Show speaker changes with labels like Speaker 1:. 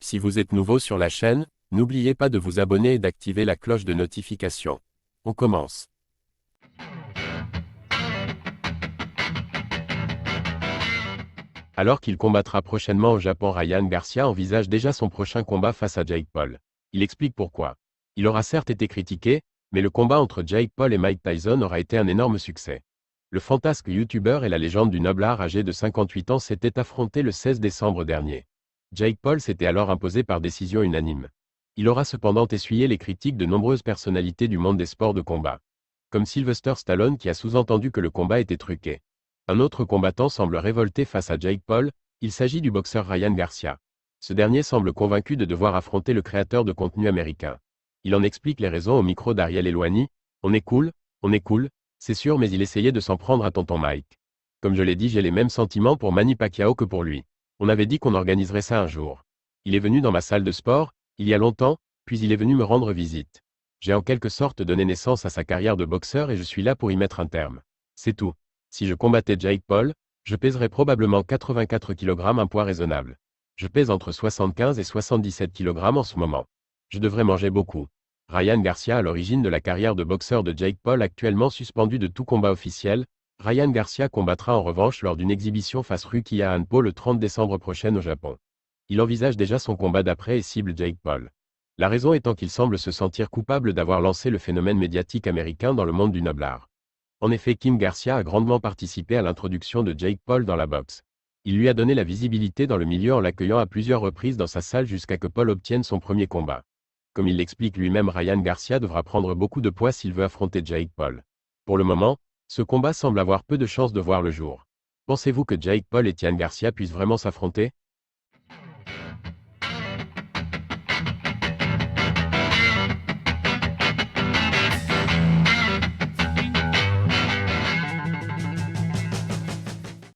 Speaker 1: Si vous êtes nouveau sur la chaîne, n'oubliez pas de vous abonner et d'activer la cloche de notification. On commence. Alors qu'il combattra prochainement au Japon, Ryan Garcia envisage déjà son prochain combat face à Jake Paul. Il explique pourquoi. Il aura certes été critiqué, mais le combat entre Jake Paul et Mike Tyson aura été un énorme succès. Le fantasque YouTuber et la légende du noble art âgé de 58 ans s'étaient affrontés le 16 décembre dernier. Jake Paul s'était alors imposé par décision unanime. Il aura cependant essuyé les critiques de nombreuses personnalités du monde des sports de combat. Comme Sylvester Stallone qui a sous-entendu que le combat était truqué. Un autre combattant semble révolté face à Jake Paul, il s'agit du boxeur Ryan Garcia. Ce dernier semble convaincu de devoir affronter le créateur de contenu américain. Il en explique les raisons au micro d'Ariel Helwani. On est cool, c'est sûr, mais il essayait de s'en prendre à tonton Mike. Comme je l'ai dit, j'ai les mêmes sentiments pour Manny Pacquiao que pour lui. On avait dit qu'on organiserait ça un jour. Il est venu dans ma salle de sport, il y a longtemps, puis il est venu me rendre visite. J'ai en quelque sorte donné naissance à sa carrière de boxeur et je suis là pour y mettre un terme. C'est tout. Si je combattais Jake Paul, je pèserais probablement 84 kg, un poids raisonnable. Je pèse entre 75 et 77 kg en ce moment. Je devrais manger beaucoup. Ryan Garcia à l'origine de la carrière de boxeur de Jake Paul, actuellement suspendu de tout combat officiel. Ryan Garcia combattra en revanche lors d'une exhibition face Rukiya Hanpo le 30 décembre prochain au Japon. Il envisage déjà son combat d'après et cible Jake Paul. La raison étant qu'il semble se sentir coupable d'avoir lancé le phénomène médiatique américain dans le monde du noble art. En effet, Kim Garcia a grandement participé à l'introduction de Jake Paul dans la boxe. Il lui a donné la visibilité dans le milieu en l'accueillant à plusieurs reprises dans sa salle jusqu'à que Paul obtienne son premier combat. Comme il l'explique lui-même, Ryan Garcia devra prendre beaucoup de poids s'il veut affronter Jake Paul. Pour le moment, ce combat semble avoir peu de chances de voir le jour. Pensez-vous que Jake Paul et Ryan Garcia puissent vraiment s'affronter ?